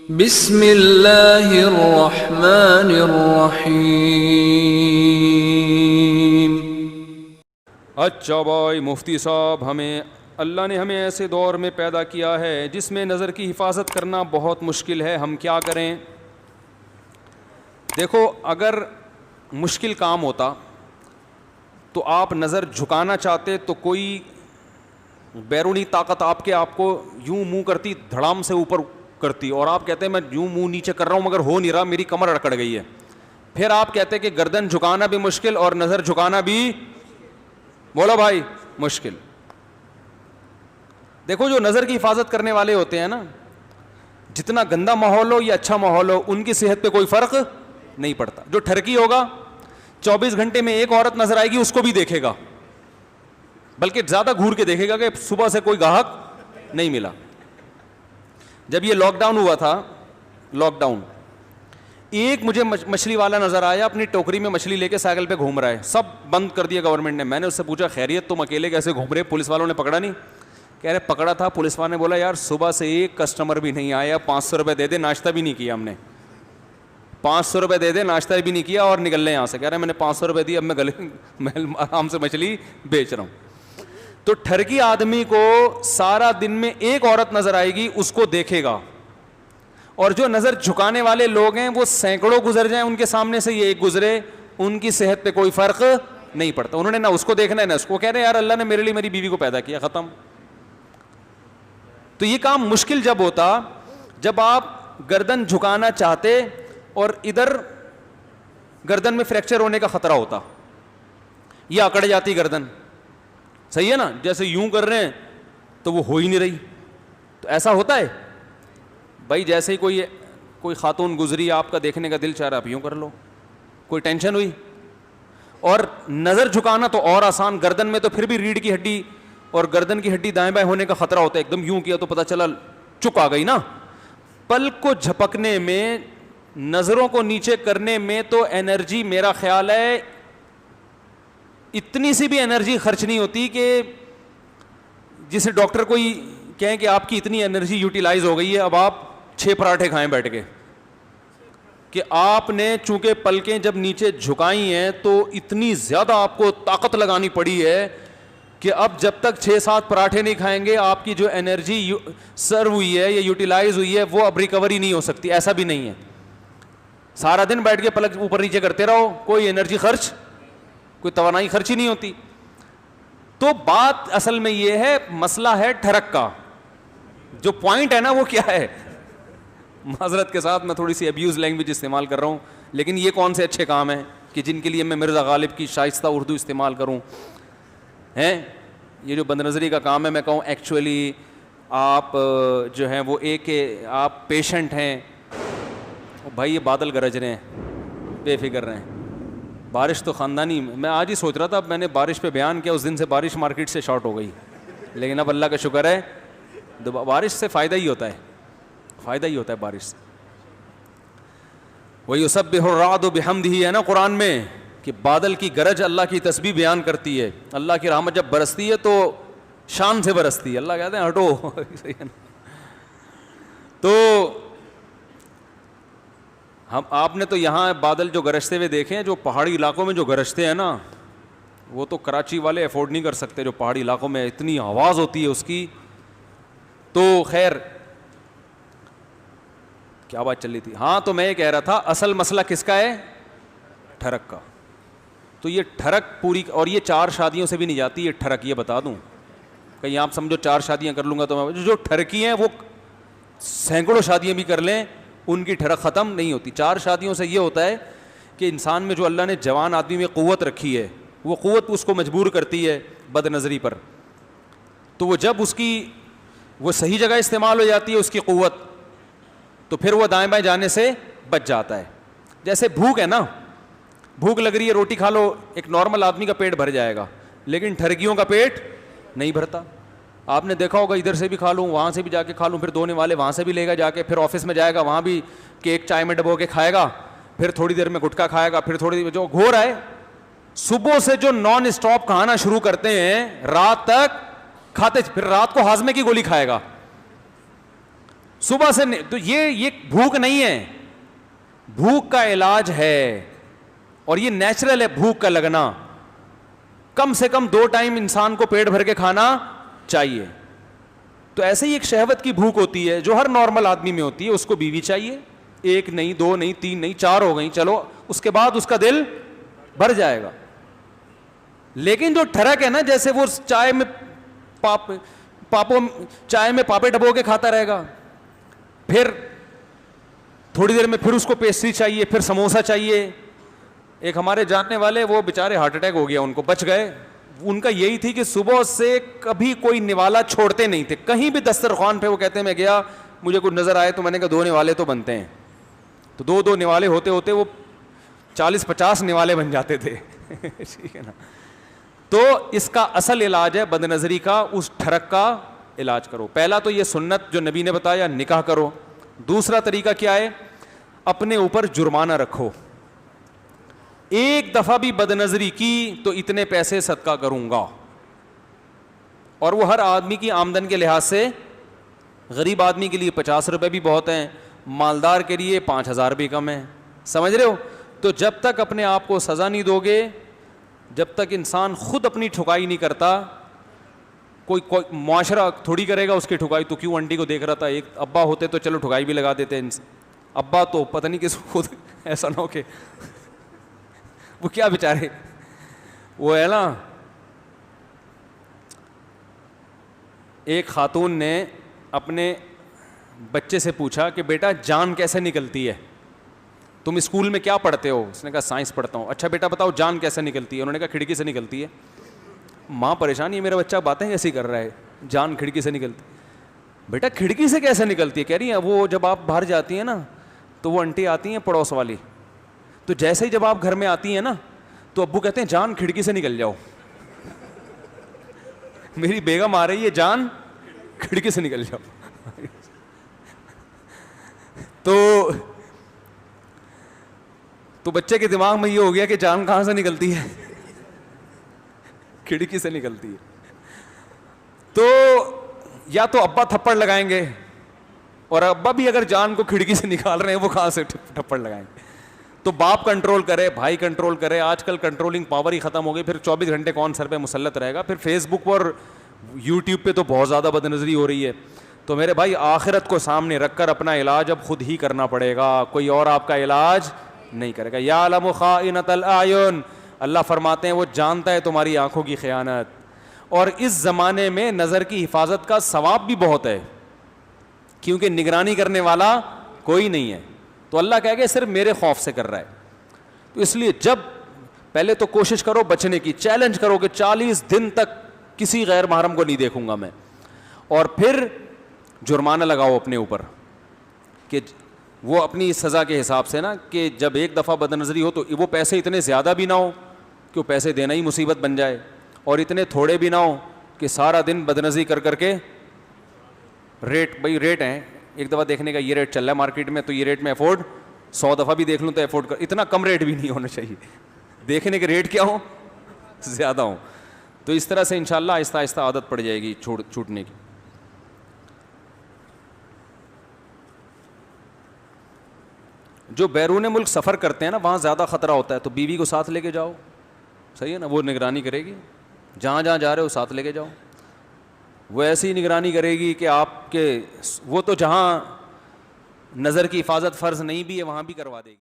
بسم اللہ الرحمن الرحیم۔ اچھا بھائی مفتی صاحب، اللہ نے ہمیں ایسے دور میں پیدا کیا ہے جس میں نظر کی حفاظت کرنا بہت مشکل ہے، ہم کیا کریں؟ دیکھو، اگر مشکل کام ہوتا تو آپ نظر جھکانا چاہتے تو کوئی بیرونی طاقت آپ کو یوں منہ کرتی، دھڑام سے اوپر کرتی، اور آپ کہتے ہیں میں یوں منہ نیچے کر رہا ہوں مگر ہو نہیں رہا، میری کمر اکڑ گئی ہے۔ پھر آپ کہتے کہ گردن جھکانا بھی مشکل اور نظر جھکانا بھی، بولو بھائی، مشکل۔ دیکھو، جو نظر کی حفاظت کرنے والے ہوتے ہیں نا، جتنا گندا ماحول ہو یا اچھا ماحول ہو، ان کی صحت پہ کوئی فرق نہیں پڑتا۔ جو ٹھرکی ہوگا 24 گھنٹے میں ایک عورت نظر آئے گی، اس کو بھی دیکھے گا، بلکہ زیادہ گھور کے دیکھے گا کہ صبح سے کوئی گاہک نہیں ملا۔ جب یہ لاک ڈاؤن ہوا تھا، لاک ڈاؤن، ایک مجھے مچھلی والا نظر آیا، اپنی ٹوکری میں مچھلی لے کے سائیکل پہ گھوم رہا ہے، سب بند کر دیا گورنمنٹ نے۔ میں نے اس سے پوچھا خیریت، تم اکیلے کیسے گھوم رہے؟ پولیس والوں نے پکڑا نہیں؟ کہہ رہے پکڑا تھا، پولیس والے نے بولا یار صبح سے ایک کسٹمر بھی نہیں آیا، 500 روپے دے دے، ناشتہ بھی نہیں کیا ہم نے، 500 روپے دے دے، ناشتہ بھی نہیں کیا اور نکل لیں یہاں سے۔ کہہ رہے میں نے 500 روپے دی، اب میں آرام سے مچھلی بیچ رہا ہوں۔ تو ٹھرکی آدمی کو سارا دن میں ایک عورت نظر آئے گی، اس کو دیکھے گا، اور جو نظر جھکانے والے لوگ ہیں وہ سینکڑوں گزر جائیں ان کے سامنے سے، یہ ایک گزرے، ان کی صحت پہ کوئی فرق نہیں پڑتا۔ انہوں نے نہ اس کو دیکھنا ہے نہ اس کو، کہہ رہے یار اللہ نے میرے لیے میری بیوی کو پیدا کیا، ختم۔ تو یہ کام مشکل جب ہوتا جب آپ گردن جھکانا چاہتے اور ادھر گردن میں فریکچر ہونے کا خطرہ ہوتا، یہ اکڑ جاتی گردن، صحیح ہے نا؟ جیسے یوں کر رہے ہیں تو وہ ہو ہی نہیں رہی، تو ایسا ہوتا ہے بھائی۔ جیسے ہی کوئی خاتون گزری، آپ کا دیکھنے کا دل چاہ رہا، آپ یوں کر لو، کوئی ٹینشن ہوئی۔ اور نظر جھکانا تو اور آسان، گردن میں تو پھر بھی ریڑھ کی ہڈی اور گردن کی ہڈی دائیں بائیں ہونے کا خطرہ ہوتا ہے، ایک دم یوں کیا تو پتہ چلا چک آ گئی نا۔ پلک کو جھپکنے میں، نظروں کو نیچے کرنے میں تو انرجی، میرا خیال ہے اتنی سی بھی انرجی خرچ نہیں ہوتی کہ جسے ڈاکٹر کوئی کہیں کہ آپ کی اتنی انرجی یوٹیلائز ہو گئی ہے، اب آپ 6 پراٹھے کھائیں بیٹھ کے، کہ آپ نے چونکہ پلکیں جب نیچے جھکائی ہیں تو اتنی زیادہ آپ کو طاقت لگانی پڑی ہے کہ اب جب تک 6-7 پراٹھے نہیں کھائیں گے، آپ کی جو انرجی سرو ہوئی ہے یا یوٹیلائز ہوئی ہے وہ اب ریکوری نہیں ہو سکتی۔ ایسا بھی نہیں ہے، سارا دن بیٹھ کے پلک اوپر نیچے کرتے رہو، کوئی انرجی خرچ، کوئی توانائی خرچ ہی نہیں ہوتی۔ تو بات اصل میں یہ ہے، مسئلہ ہے ٹھرک کا۔ جو پوائنٹ ہے نا وہ کیا ہے؟ معذرت کے ساتھ میں تھوڑی سی ابیوز لینگویج استعمال کر رہا ہوں، لیکن یہ کون سے اچھے کام ہیں کہ جن کے لیے میں مرزا غالب کی شائستہ اردو استعمال کروں؟ ہیں یہ جو بد نظری کا کام ہے، میں کہوں ایکچولی آپ جو ہیں وہ ایک آپ پیشنٹ ہیں بھائی، یہ بادل گرج رہے ہیں، بے فکر رہے ہیں، بارش تو خاندانی۔ میں آج ہی سوچ رہا تھا، میں نے بارش پہ بیان کیا، اس دن سے بارش مارکیٹ سے شارٹ ہو گئی، لیکن اب اللہ کا شکر ہے بارش سے فائدہ ہی ہوتا ہے، فائدہ ہی ہوتا ہے بارش سے۔ وَيُسَبِّحُ الرَّعْدُ بِحَمْدِهِ ہے نا قرآن میں، کہ بادل کی گرج اللہ کی تسبیح بیان کرتی ہے۔ اللہ کی رحمت جب برستی ہے تو شان سے برستی ہے، اللہ کہتے ہیں ہٹو۔ تو آپ نے تو یہاں بادل جو گرجتے ہوئے دیکھے ہیں، جو پہاڑی علاقوں میں جو گرجتے ہیں نا، وہ تو کراچی والے افورڈ نہیں کر سکتے، جو پہاڑی علاقوں میں اتنی آواز ہوتی ہے اس کی۔ تو خیر، کیا بات چل رہی تھی؟ ہاں، تو میں یہ کہہ رہا تھا اصل مسئلہ کس کا ہے؟ ٹھرک کا۔ تو یہ ٹھرک پوری، اور یہ 4 شادیوں سے بھی نہیں جاتی یہ ٹھرک، یہ بتا دوں، کہیں آپ سمجھو 4 شادیاں کر لوں گا تو میں، جو ٹھرکی ہیں وہ سینکڑوں شادیاں بھی کر لیں، ان کی ٹھرک ختم نہیں ہوتی۔ 4 شادیوں سے یہ ہوتا ہے کہ انسان میں جو اللہ نے جوان آدمی میں قوت رکھی ہے، وہ قوت اس کو مجبور کرتی ہے بد نظری پر، تو وہ جب اس کی وہ صحیح جگہ استعمال ہو جاتی ہے اس کی قوت، تو پھر وہ دائیں بائیں جانے سے بچ جاتا ہے۔ جیسے بھوک ہے نا، بھوک لگ رہی ہے، روٹی کھا لو، ایک نارمل آدمی کا پیٹ بھر جائے گا، لیکن ٹھرکیوں کا پیٹ نہیں بھرتا۔ آپ نے دیکھا ہوگا، ادھر سے بھی کھا لوں، وہاں سے بھی جا کے کھا لوں، پھر دھونے والے وہاں سے بھی لے گا جا کے، پھر آفس میں جائے گا، وہاں بھی کیک چائے میں ڈبو کے کھائے گا، پھر تھوڑی دیر میں گٹکا کھائے گا، پھر تھوڑی دیر جو گھور ہے، صبح سے جو نان اسٹاپ کھانا شروع کرتے ہیں رات تک کھاتے، پھر رات کو ہاضمے کی گولی کھائے گا، صبح سے تو یہ بھوک نہیں ہے, بھوک کا علاج ہے, اور یہ نیچرل ہے بھوک کا لگنا. کم سے کم 2 ٹائم انسان کو پیٹ بھر کے کھانا چاہیے. تو ایسے ہی ایک شہوت کی بھوک ہوتی ہے جو ہر نارمل آدمی میں ہوتی ہے. اس کو بیوی چاہیے, 1 نہیں 2 نہیں 3 نہیں 4 ہو گئی, چلو اس کے بعد اس کا دل بھر جائے گا. لیکن جو ٹھڑک ہے نا, جیسے وہ چائے میں چائے میں پاپے ڈبو کے کھاتا رہے گا, پھر تھوڑی دیر میں پھر اس کو پیسٹری چاہیے, پھر سموسا چاہیے. ایک ہمارے جاننے والے, وہ بےچارے ہارٹ اٹیک ہو گیا ان کو, بچ گئے. ان کا یہی تھی کہ صبح سے کبھی کوئی نوالا چھوڑتے نہیں تھے, کہیں بھی دسترخوان پہ وہ کہتے ہیں میں گیا مجھے کچھ نظر آئے تو میں نے کہا 2 نوالے تو بنتے ہیں. تو 2 نوالے ہوتے ہوتے وہ 40-50 نوالے بن جاتے تھے. ٹھیک ہے نا. تو اس کا اصل علاج ہے بد نظری کا, اس ٹھڑک کا علاج کرو. پہلا تو یہ سنت جو نبی نے بتایا, نکاح کرو. دوسرا طریقہ کیا ہے, اپنے اوپر جرمانہ رکھو. 1 دفعہ بھی بد نظری کی تو اتنے پیسے صدقہ کروں گا. اور وہ ہر آدمی کی آمدن کے لحاظ سے, غریب آدمی کے لیے 50 روپے بھی بہت ہیں, مالدار کے لیے 5000 بھی کم ہیں. سمجھ رہے ہو. تو جب تک اپنے آپ کو سزا نہیں دو گے, جب تک انسان خود اپنی ٹھکائی نہیں کرتا, کوئی معاشرہ تھوڑی کرے گا اس کی ٹھکائی. تو کیوں آنٹی کو دیکھ رہا تھا, ایک ابا ہوتے تو چلو ٹھکائی بھی لگا دیتے. ابا تو پتہ نہیں کس خود ایسا نہ ہو کہ وہ کیا بیچارے, وہ ہے نا, ایک خاتون نے اپنے بچے سے پوچھا کہ بیٹا جان کیسے نکلتی ہے, تم اسکول میں کیا پڑھتے ہو؟ اس نے کہا سائنس پڑھتا ہوں. اچھا بیٹا بتاؤ جان کیسے نکلتی ہے؟ انہوں نے کہا کھڑکی سے نکلتی ہے. ماں پریشان, یہ میرا بچہ باتیں کیسی کر رہا ہے, جان کھڑکی سے نکلتی. بیٹا کھڑکی سے کیسے نکلتی ہے؟ کہہ رہی ہے وہ جب آپ باہر جاتی ہیں نا تو وہ آنٹی آتی ہیں پڑوس والی, تو جیسے ہی جب آپ گھر میں آتی ہیں نا تو ابو کہتے ہیں جان کھڑکی سے نکل جاؤ. میری بیگم آ رہی ہے, جان کھڑکی سے نکل جاؤ. تو بچے کے دماغ میں یہ ہو گیا کہ جان کہاں سے نکلتی ہے, کھڑکی سے نکلتی ہے. تو یا تو ابا تھپڑ لگائیں گے, اور ابا بھی اگر جان کو کھڑکی سے نکال رہے ہیں وہ کہاں سے تھپڑ لگائیں گے. تو باپ کنٹرول کرے, بھائی کنٹرول کرے. آج کل کنٹرولنگ پاور ہی ختم ہو گئی. پھر 24 گھنٹے کون سر پہ مسلط رہے گا. پھر فیس بک پر یوٹیوب پہ تو بہت زیادہ بد نظری ہو رہی ہے. تو میرے بھائی آخرت کو سامنے رکھ کر اپنا علاج اب خود ہی کرنا پڑے گا, کوئی اور آپ کا علاج نہیں کرے گا. یعلم خائنۃ الاعین, اللہ فرماتے ہیں وہ جانتا ہے تمہاری آنکھوں کی خیانت. اور اس زمانے میں نظر کی حفاظت کا ثواب بھی بہت ہے, کیونکہ نگرانی کرنے والا کوئی نہیں ہے. تو اللہ کہے گا صرف میرے خوف سے کر رہا ہے. تو اس لیے جب پہلے تو کوشش کرو بچنے کی, چیلنج کرو کہ 40 دن تک کسی غیر محرم کو نہیں دیکھوں گا میں. اور پھر جرمانہ لگاؤ اپنے اوپر کہ وہ اپنی سزا کے حساب سے نا, کہ جب 1 دفعہ بد نظری ہو تو وہ پیسے اتنے زیادہ بھی نہ ہو کہ وہ پیسے دینا ہی مصیبت بن جائے, اور اتنے تھوڑے بھی نہ ہو کہ سارا دن بد نظری کر کر کے ریٹ, بھائی ریٹ ہیں, ایک دفعہ دیکھنے کا یہ ریٹ چل رہا ہے مارکیٹ میں, تو یہ ریٹ میں افورڈ 100 دفعہ بھی دیکھ لوں تو افورڈ کر. اتنا کم ریٹ بھی نہیں ہونا چاہیے, دیکھنے کے ریٹ کیا ہوں, زیادہ ہوں. تو اس طرح سے انشاءاللہ آہستہ آہستہ عادت پڑ جائے گی چھوٹنے کی. جو بیرون ملک سفر کرتے ہیں نا وہاں زیادہ خطرہ ہوتا ہے, تو بیوی کو ساتھ لے کے جاؤ, صحیح ہے نا, وہ نگرانی کرے گی. جہاں جہاں جا رہے ہو ساتھ لے کے جاؤ, وہ ایسی نگرانی کرے گی کہ آپ کے, وہ تو جہاں نظر کی حفاظت فرض نہیں بھی ہے وہاں بھی کروا دے گی.